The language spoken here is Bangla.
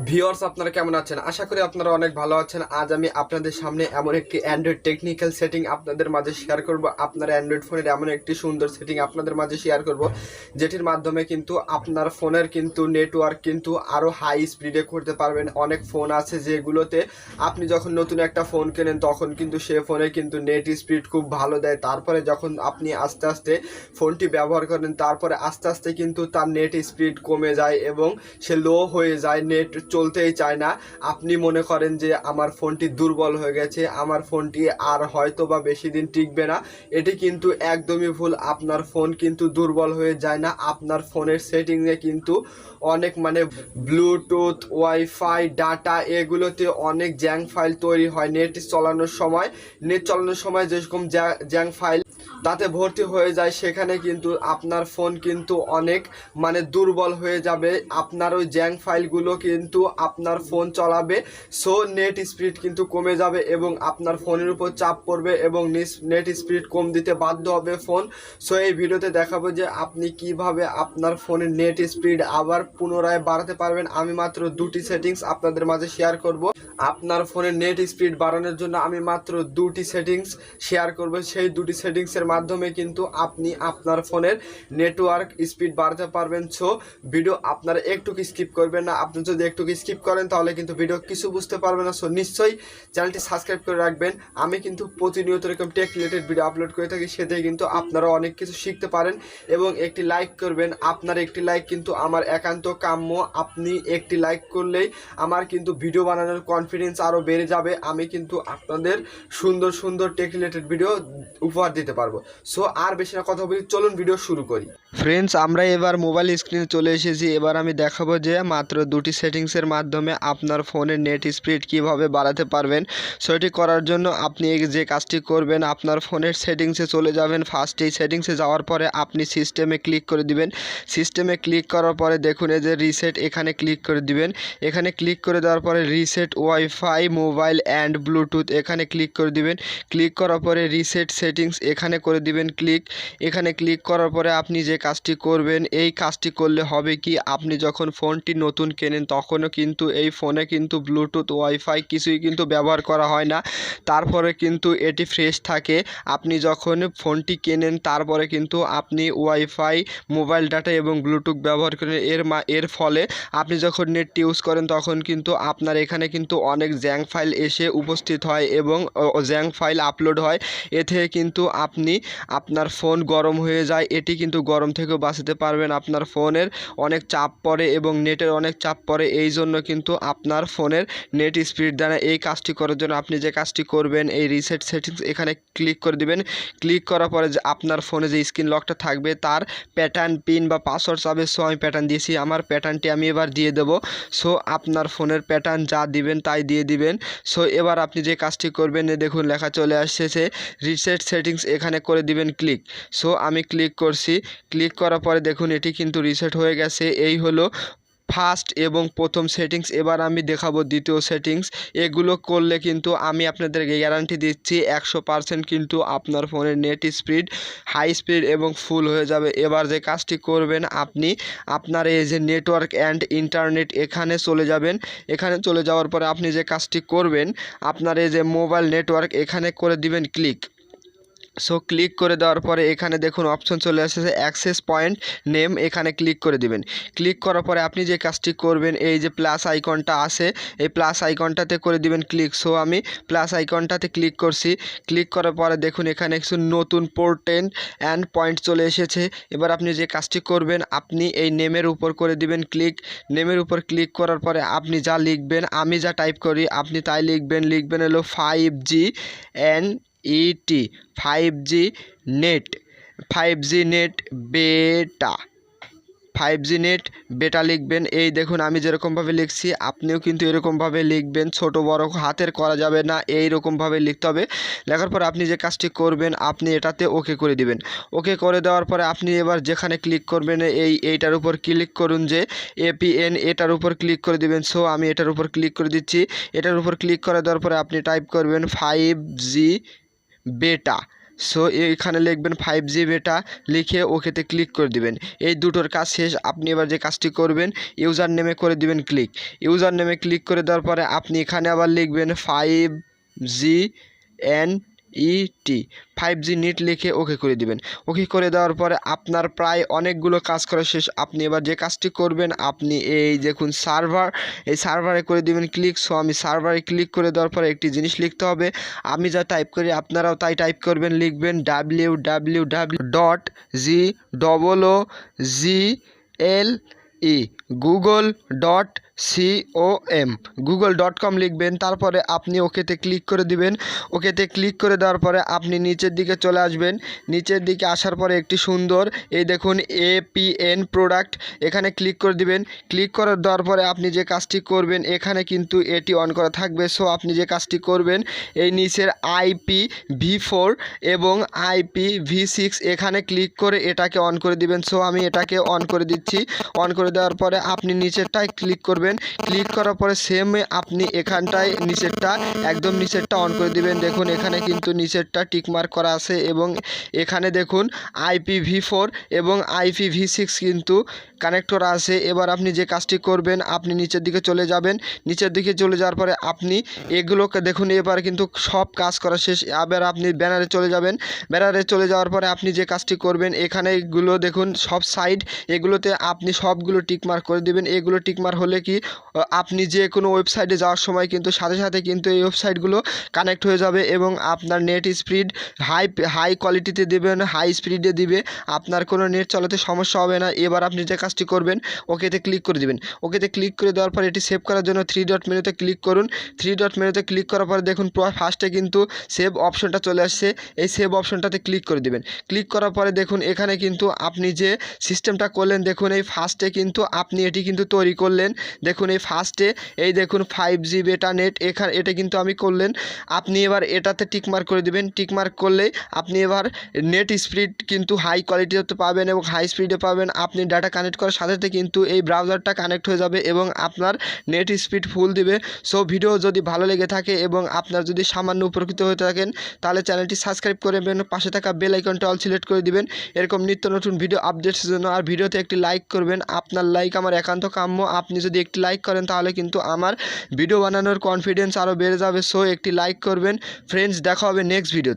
ভিউয়ার্স আপনারা কেমন আছেন? আশা করি আপনারা অনেক ভালো আছেন। আজ আমি আপনাদের সামনে এমন একটি অ্যান্ড্রয়েড টেকনিক্যাল সেটিং আপনাদের মাঝে শেয়ার করব। আপনার অ্যান্ড্রয়েড ফোনের এমন একটি সুন্দর সেটিং আপনাদের মাঝে শেয়ার করব, যেটির মাধ্যমে কিন্তু আপনার ফোনের কিন্তু নেটওয়ার্ক কিন্তু আরও হাই স্পিডে করতে পারবেন। অনেক ফোন আছে যেগুলোতে আপনি যখন নতুন একটা ফোন কেনেন তখন কিন্তু সে ফোনে কিন্তু নেট স্পিড খুব ভালো দেয়। তারপরে যখন আপনি আস্তে আস্তে ফোনটি ব্যবহার করেন তারপরে আস্তে আস্তে কিন্তু তার নেট স্পিড কমে যায় এবং সে লো হয়ে যায়, নেট চলতেই চায় না। আপনি মনে করেন যে আমার ফোনটি দুর্বল হয়ে গেছে, আমার ফোনটি আর হয়তো বা বেশি দিন টিকবে না। এটি কিন্তু একদমই ভুল। আপনার ফোন কিন্তু দুর্বল হয়ে যায় না। আপনার ফোনের সেটিংয়ে কিন্তু অনেক ব্লুটুথ, ওয়াইফাই, ডাটা এগুলোতে অনেক জ্যাং ফাইল তৈরি হয়। নেট চালানোর সময় যেরকম জ্যাং ফাইল তাতে ভর্তি হয়ে যায়, সেখানে কিন্তু আপনার ফোন কিন্তু অনেক দুর্বল হয়ে যাবে। আপনার ওই জ্যাং ফাইলগুলো কিন্তু আপনার ফোন চালাবে, সো নেট স্পিড কিন্তু কমে যাবে এবং আপনার ফোনের উপর চাপ পড়বে এবং নেট স্পিড কম দিতে বাধ্য হবে ফোন। সো এই ভিডিওতে দেখাবো যে আপনি কিভাবে আপনার ফোনের নেট স্পিড আবার পুনরায় বাড়াতে পারবেন। আমি মাত্র দুটি সেটিংস আপনাদের মাঝে শেয়ার করব। আপনার ফোনের নেট স্পিড বাড়ানোর জন্য আমি মাত্র দুটি সেটিংস শেয়ার করব। সেই দুটি সেটিংসের মাধ্যমে কিন্তু আপনি আপনার ফোনের নেটওয়ার্ক স্পিড বাড়াতে পারবেন। সো ভিডিও আপনারা একটু স্কিপ করবেন না। আপনি যদি একটু স্কিপ করেন তাহলে কিন্তু ভিডিও কিছু বুঝতে পারবেন না। সো নিশ্চয়ই চ্যানেলটি সাবস্ক্রাইব করে রাখবেন। আমি কিন্তু প্রতিনিয়ত এরকম টেক রিলেটেড ভিডিও আপলোড করে থাকি, সেটাই কিন্তু আপনারা অনেক কিছু শিখতে পারেন। এবং একটি লাইক করবেন, আপনার একটি লাইক কিন্তু আমার একান্ত কাম্য। আপনি একটি লাইক করলেই আমার কিন্তু ভিডিও বানানোর কনফিডেন্স আরও বেড়ে যাবে। আমি কিন্তু আপনাদের সুন্দর সুন্দর টেক রিলেটেড ভিডিও উপহার দিতে পারবো। সো আর বেশি না কথা বলি, চলুন ভিডিও শুরু করি। ফ্রেন্ডস, আমরা এবার মোবাইল স্ক্রিনে চলে এসেছি। এবার আমি দেখাবো যে মাত্র দুটি সেটিংসের মাধ্যমে আপনার ফোনের নেট স্পিড কিভাবে বাড়াতে পারবেন। সো এটি করার জন্য আপনি যে কাজটি করবেন, আপনার ফোনের সেটিংসে চলে যাবেন। ফার্স্টেই সেটিংসে যাওয়ার পরে আপনি সিস্টেমে ক্লিক করে দিবেন। সিস্টেমে ক্লিক করার পরে দেখুন এই যে রিসেট, এখানে ক্লিক করে দিবেন। এখানে ক্লিক করে দেওয়ার পরে reset wifi, mobile and Bluetooth এখানে ক্লিক করে দিবেন। ক্লিক করার পরে রিসেট সেটিংস এখানে করে দিবেন ক্লিক। এখানে ক্লিক করার পরে আপনি যে কাজটি করবেন, এই কাজটি করলে হবে কি, আপনি যখন ফোনটি নতুন কেনেন তখনও কিন্তু এই ফোনে কিন্তু ব্লুটুথ, ওয়াইফাই কিছুই কিন্তু ব্যবহার করা হয় না। তারপরে কিন্তু এটি ফ্রেশ থাকে। আপনি যখন ফোনটি কেনেন তারপরে কিন্তু আপনি ওয়াইফাই, মোবাইল ডাটা এবং ব্লুটুথ ব্যবহার করেন। এর ফলে আপনি যখন নেট ইউজ করেন তখন কিন্তু আপনার এখানে কিন্তু অনেক জ্যাং ফাইল এসে উপস্থিত হয় এবং জ্যাং ফাইল আপলোড হয়। এতে কিন্তু আপনার ফোন গরম হয়ে যায়। এটি কিন্তু গরম থেকেও বাঁচাতে পারবেন। আপনার ফোনের অনেক চাপ পড়ে এবং নেটের অনেক চাপ পড়ে, এই জন্য কিন্তু আপনার ফোনের নেট স্পিড দেয় না। এই কাজটি করার জন্য আপনি যে কাজটি করবেন, এই রিসেট সেটিংস এখানে ক্লিক করে দিবেন। ক্লিক করার পরে যে আপনার ফোনে যে স্ক্রিন লকটা থাকবে তার প্যাটার্ন, পিন বা পাসওয়ার্ড চাবে। সো আমি প্যাটার্ন দিয়েছি, আমার প্যাটার্নটি আমি এবার দিয়ে দেবো। সো আপনার ফোনের প্যাটার্ন যা দিবেন তাই দিয়ে দিবেন। সো এবার আপনি যে কাজটি করবেন, দেখুন লেখা চলে আসছে রিসেট সেটিংস, এখানে করে দিবেন ক্লিক। সো আমি ক্লিক করছি। ক্লিক করার পরে দেখুন এটি কিন্তু রিসেট হয়ে গেছে। এই হলো ফার্স্ট এবং প্রথম সেটিংস। এবার আমি দেখাবো দ্বিতীয় সেটিংস। এগুলো করলে কিন্তু আমি আপনাদেরকে গ্যারান্টি দিচ্ছি 100% কিন্তু আপনার ফোনের নেট স্পিড হাই স্পিড এবং ফুল হয়ে যাবে। এবার যে কাজটি করবেন, আপনি আপনার এই যে নেটওয়ার্ক অ্যান্ড ইন্টারনেট এখানে চলে যাবেন। এখানে চলে যাওয়ার পরে আপনি যে কাজটি করবেন, আপনার এই যে মোবাইল নেটওয়ার্ক এখানে করে দিবেন ক্লিক। সো ক্লিক করে দেওয়ার পরে এখানে দেখুন অপশন চলে আসছে অ্যাক্সেস পয়েন্ট নেম, এখানে ক্লিক করে দিবেন। ক্লিক করার পরে আপনি যে কাজটি করবেন, এই যে প্লাস আইকনটা আছে এই প্লাস আইকনটাতে করে দিবেন ক্লিক। সো আমি প্লাস আইকনটাতে ক্লিক করছি। ক্লিক করার পরে দেখুন এখানে কিছু নতুন পোর্টেন্ট অ্যান্ড পয়েন্ট চলে এসেছে। এবার আপনি যে কাজটি করবেন, আপনি এই নেমের উপর করে দিবেন ক্লিক। নেমের উপর ক্লিক করার পরে আপনি যা লিখবেন, আমি যা টাইপ করি আপনি তাই লিখবেন হলো 5G NET 5G net, 5G net বেটা, 5G নেট বেটা লিখবেন। এই দেখুন আমি যেরকমভাবে লিখছি আপনিও কিন্তু এরকমভাবে লিখবেন, ছোট বড় হাতের করা যাবে না, এইরকমভাবে লিখতে হবে। লেখার পর আপনি যে কাজটি করবেন, আপনি এটাতে ওকে করে দিবেন। ওকে করে দেওয়ার পরে আপনি এবার যেখানে ক্লিক করবেন এইটার উপর ক্লিক করুন যে APN, এটার উপর ক্লিক করে দিবেন। সো আমি এটার উপর ক্লিক করে দিচ্ছি। এটার উপর ক্লিক করে দেওয়ার পরে আপনি টাইপ করবেন 5G বেটা, সো এখানে লিখবেন 5G বেটা, লিখে ওকেতে ক্লিক করে দিবেন। এই দুটোর কাজ শেষ। আপনি এবার যে কাজটি করবেন, ইউজার নেমে করে দিবেন ক্লিক। ইউজার নেমে ক্লিক করে দেওয়ার পরে আপনি এখানে আবার লিখবেন 5G নিট লিখে ওকে করে দিবেন। ওকে করে দেওয়ার পরে আপনার প্রায় অনেকগুলো কাজ করা শেষ। আপনি এবার যে কাজটি করবেন, আপনি এই দেখুন সার্ভার, এই সার্ভারে করে দিবেন ক্লিক। সো আমি সার্ভারে ক্লিক করে দেওয়ার পরে একটি জিনিস লিখতে হবে, আমি যা টাইপ করি আপনারাও তাই টাইপ করবেন। লিখবেন www.google.com google.com লিখবেন। তারপরে আপনি ওকেতে ক্লিক করে দিবেন। ওকেতে ক্লিক করে দেওয়ার পরে আপনি নিচের দিকে চলে আসবেন। নিচের দিকে আসার পরে একটি সুন্দর এই দেখুন APN প্রোডাক্ট, এখানে ক্লিক করে দিবেন। ক্লিক করে দেওয়ার পরে আপনি যে কাজটি করবেন, এখানে কিন্তু এটি অন করা থাকবে। সো আপনি যে কাজটি করবেন, এই নিচের IPv4 এবং IPv6 এখানে ক্লিক করে এটাকে অন করে দিবেন। সো আমি এটাকে অন করে দিচ্ছি। অন করে দেওয়ার পরে আপনি নিচেরটায় ক্লিক করবেন। ক্লিক করার পরে সেম আপনি এখানটায় নিচেরটা, একদম নিচেরটা অন করে দিবেন। দেখুন এখানে কিন্তু নিচেরটা টিকমার্ক করা আছে এবং এখানে দেখুন IPv4 এবং IPv6 কিন্তু কানেক্ট করা আছে। এবার আপনি যে কাজটি করবেন, আপনি নিচের দিকে চলে যাবেন। নিচের দিকে চলে যাওয়ার পরে আপনি এগুলোকে দেখুন এবার কিন্তু সব কাজ করা শেষ। আবার আপনি ব্যানারে চলে যাবেন। ব্যানারে চলে যাওয়ার পরে আপনি যে কাজটি করবেন, এখানে এগুলো দেখুন সব সাইড, এগুলোতে আপনি সবগুলো টিকমার্ক করে দিবেন। এগুলো টিকমার্ক হলে কি আপনি যে কোনো ওয়েবসাইটে যাওয়ার সময় কিন্তু সাথে সাথে কিন্তু এই ওয়েবসাইটগুলো কানেক্ট হয়ে যাবে এবং আপনার নেট স্পিড হাই কোয়ালিটিতে দেবেন, হাই স্পিডে দিবে, আপনার কোনো নেট চালাতে সমস্যা হবে না। এবার আপনি যে কাজটি করবেন, ওকেতে ক্লিক করে দিবেন। ওকেতে ক্লিক করে দেওয়ার পর এটি সেভ করার জন্য 3 ডট মেনুতে ক্লিক করুন। 3 ডট মেনুতে ক্লিক করার পরে দেখুন ফার্স্টে কিন্তু সেভ অপশনটা চলে আসছে। এই সেভ অপশনটাতে ক্লিক করে দিবেন। ক্লিক করার পরে দেখুন এখানে কিন্তু আপনি যে সিস্টেমটা করলেন, দেখুন এই ফার্স্টে কিন্তু আপনি এটি কিন্তু তৈরি করলেন। দেখুন এই ফার্স্টে এই দেখুন 5G বেটা নেট, এটা কিন্তু আমি করলেন। আপনি এবার এটাতে টিকমার্ক করে দিবেন। টিকমার্ক করলেই আপনি এবার নেট স্পিড কিন্তু হাই কোয়ালিটিতে পাবেন এবং হাই স্পিডে পাবেন। আপনি ডাটা কানেক্ট করার সাথে সাথে কিন্তু এই ব্রাউজারটা কানেক্ট হয়ে যাবে এবং আপনার নেট স্পিড ফুল দিবে। সো ভিডিও যদি ভালো লেগে থাকে এবং আপনার যদি সামান্য উপকৃত হয়ে থাকেন, তাহলে চ্যানেলটি সাবস্ক্রাইব করবেন, পাশে থাকা বেল আইকনটা অল সিলেক্ট করে দিবেন এরকম নিত্য নতুন ভিডিও আপডেটসের জন্য। আর ভিডিওতে একটি লাইক করবেন, আপনার লাইক আমার একান্ত কাম্য। আপনি যদি একটি লাইক করেন তাহলে কিন্তু আমার ভিডিও বানানোর কনফিডেন্স আরও বেড়ে যাবে। সো একটি লাইক করবেন। ফ্রেন্ডস, দেখা হবে নেক্সট ভিডিওতে।